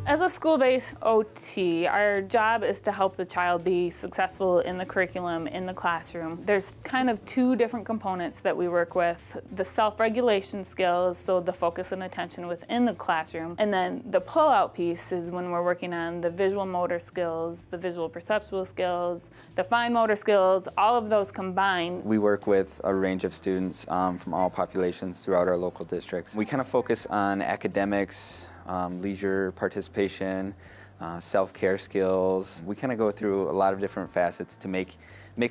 As a school-based OT, our job is to help the child be successful in the curriculum, in the classroom. There's kind of two different components that we work with. The self-regulation skills, so the focus and attention within the classroom, and then the pull-out piece is when we're working on the visual motor skills, the visual perceptual skills, the fine motor skills, all of those combined. We work with a range of students from all populations throughout our local districts. We kind of focus on academics, leisure participation, self-care skills. We kind of go through a lot of different facets to make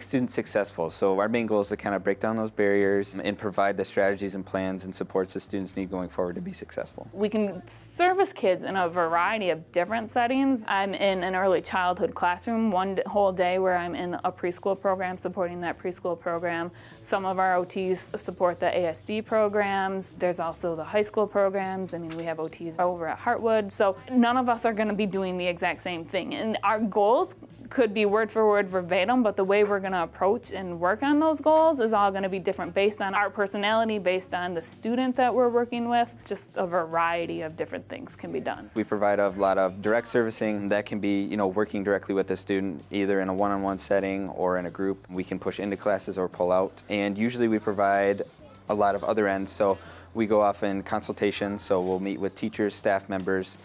students successful. So our main goal is to kind of break down those barriers and provide the strategies and plans and supports that students need going forward to be successful. We can service kids in a variety of different settings. I'm in an early childhood classroom one whole day where I'm in a preschool program supporting that preschool program. Some of our OTs support the ASD programs. There's also the high school programs. I mean, we have OTs over at Hartwood. So none of us are going to be doing the exact same thing. And our goals could be word for word verbatim, but the way we're going to approach and work on those goals is all going to be different based on our personality, based on the student that we're working with. Just a variety of different things can be done. We provide a lot of direct servicing that can be, working directly with the student, either in a one-on-one setting or in a group. We can push into classes or pull out. And usually we provide a lot of other ends. So we go off in consultations, so we'll meet with teachers, staff members,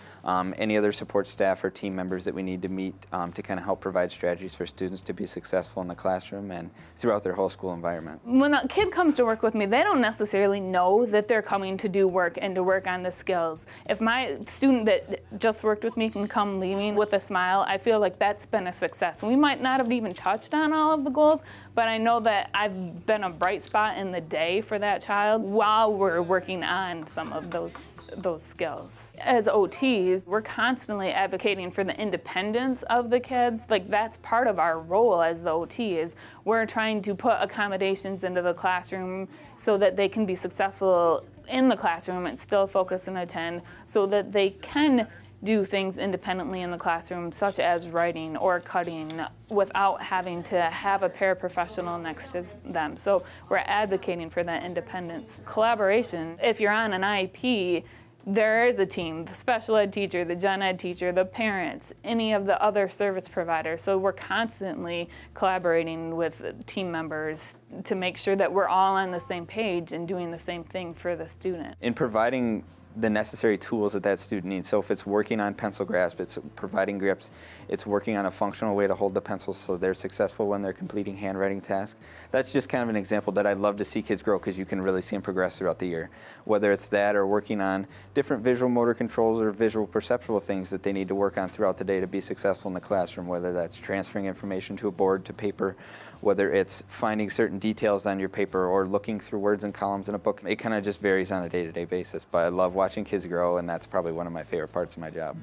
any other support staff or team members that we need to meet to kind of help provide strategies for students to be successful in the classroom and throughout their whole school environment. When a kid comes to work with me, they don't necessarily know that they're coming to do work and to work on the skills. If my student that just worked with me can come leaving with a smile, I feel like that's been a success. We might not have even touched on all of the goals, but I know that I've been a bright spot in the day for that child while we're working on some of those skills. As OTs, we're constantly advocating for the independence of the kids. Like, that's part of our role as the OT is we're trying to put accommodations into the classroom so that they can be successful in the classroom and still focus and attend, so that they can do things independently in the classroom, such as writing or cutting, without having to have a paraprofessional next to them. So we're advocating for that independence. Collaboration, if you're on an IEP, there is a team, the special ed teacher, the gen ed teacher, the parents, any of the other service providers. So we're constantly collaborating with team members to make sure that we're all on the same page and doing the same thing for the student. In providing the necessary tools that student needs. So if it's working on pencil grasp, it's providing grips, it's working on a functional way to hold the pencil so they're successful when they're completing handwriting tasks. That's just kind of an example that I'd love to see kids grow, because you can really see them progress throughout the year. Whether it's that or working on different visual motor controls or visual perceptual things that they need to work on throughout the day to be successful in the classroom, whether that's transferring information to a board, to paper, whether it's finding certain details on your paper or looking through words and columns in a book. It kind of just varies on a day-to-day basis, but I love watching kids grow, and that's probably one of my favorite parts of my job.